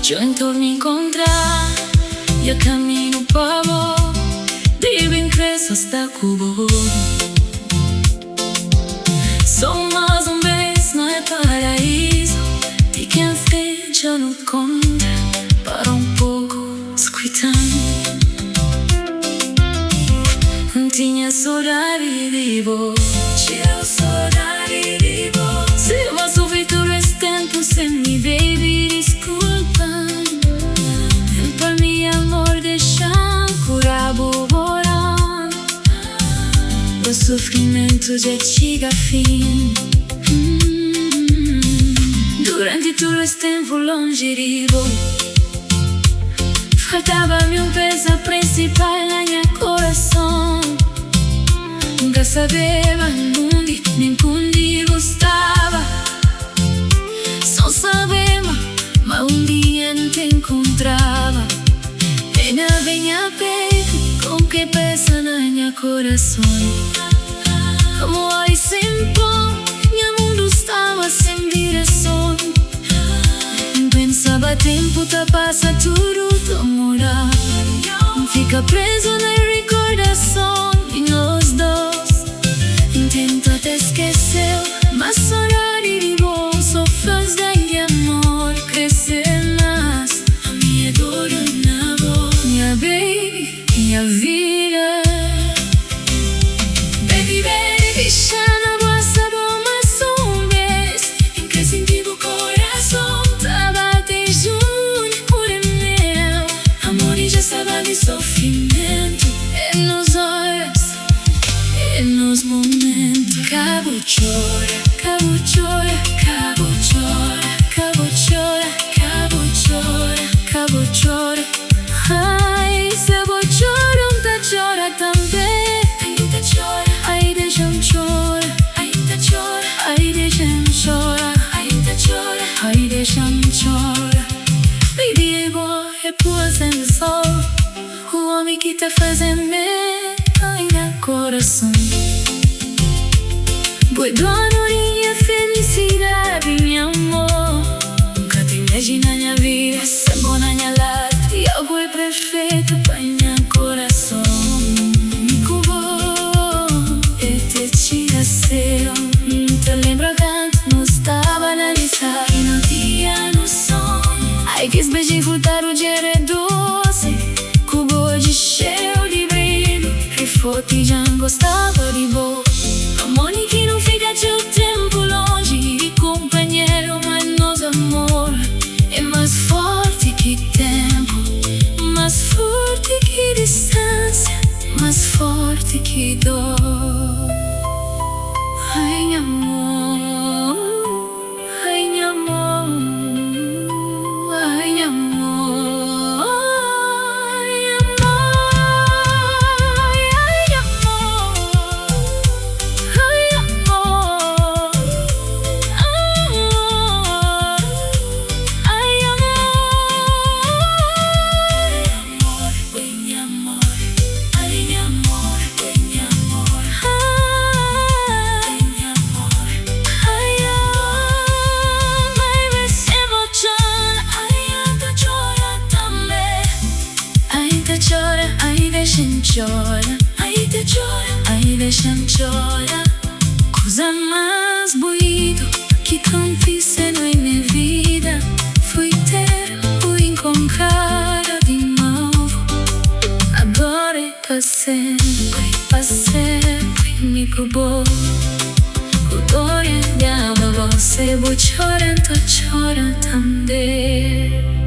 yo estou me encontrar e a caminho para vos, de bem cresço hasta Cubo. Sou mais vez no paraíso, de quem fecha no conta, para pouco escutando. Tinha saudade de vos, tinha saudade de vos. Se mas o futuro é tempo sem me, baby, desculpa. Para mim amor deixa curar borrar. O sofrimento já chega a fim. Durante todo esse tempo longe de vos, faltava-me peça principal na minha coração. Nunca sabia onde nem quando gostava. Só sabia, mas dia não te encontrava. Venha perto, com que peça na minha coração. Como aí sempre, meu mundo estava sem direção. Pensava tempo tá passa tudo demora. Fica preso na recordação de nós dois. Tenta te esquecer, mas saudade de vos só faz de amor crescer mais. A minha dor na voz, minha baby, minha vida. Baby, baby, chama vossa boa mais vez. Em que sentido o coração tava de junho por meu. Amor e já estava de sofrimento. É nos olhos, é nos momentos. Cabo chora, cabo chora, cabo chora, cabo chora, cabo chora, cabo chora. Ai, se vou chorar, tá chora também. Ainda chora, ai deixa-me chorar. Ainda chora, ai deixa-me chorar. Ainda chora, ai deixa-me chorar. Baby, é boa, é boa sem sol. O homem que tá fazendo bem no coração. Boa dona minha felicidade, meu amor. Nunca te imagina minha vida, essa boa na minha lata. E algo é perfeito para minha coração. Me cubou, e te tira seu. Te lembra quando nós estava na lista e não tinha noção. Ai, quis beijar e voltar o dia é doce. Cubou de cheio de brilho, e forte já gostava de boa. Amor que não fica teu tempo longe de companheiro, mas nosso amor é mais forte que tempo, mais forte que distância, mais forte que dor. Ai, amor, ai, amor, ai, amor, ai, chora, ai deixa-me chorar. Ai deixa-me chorar. Coisa mais bonita que aconteceu na minha vida foi ter o encontrar de novo. Agora é para sempre me cubou. O dor de amor, você vou chorar, tô chorando também.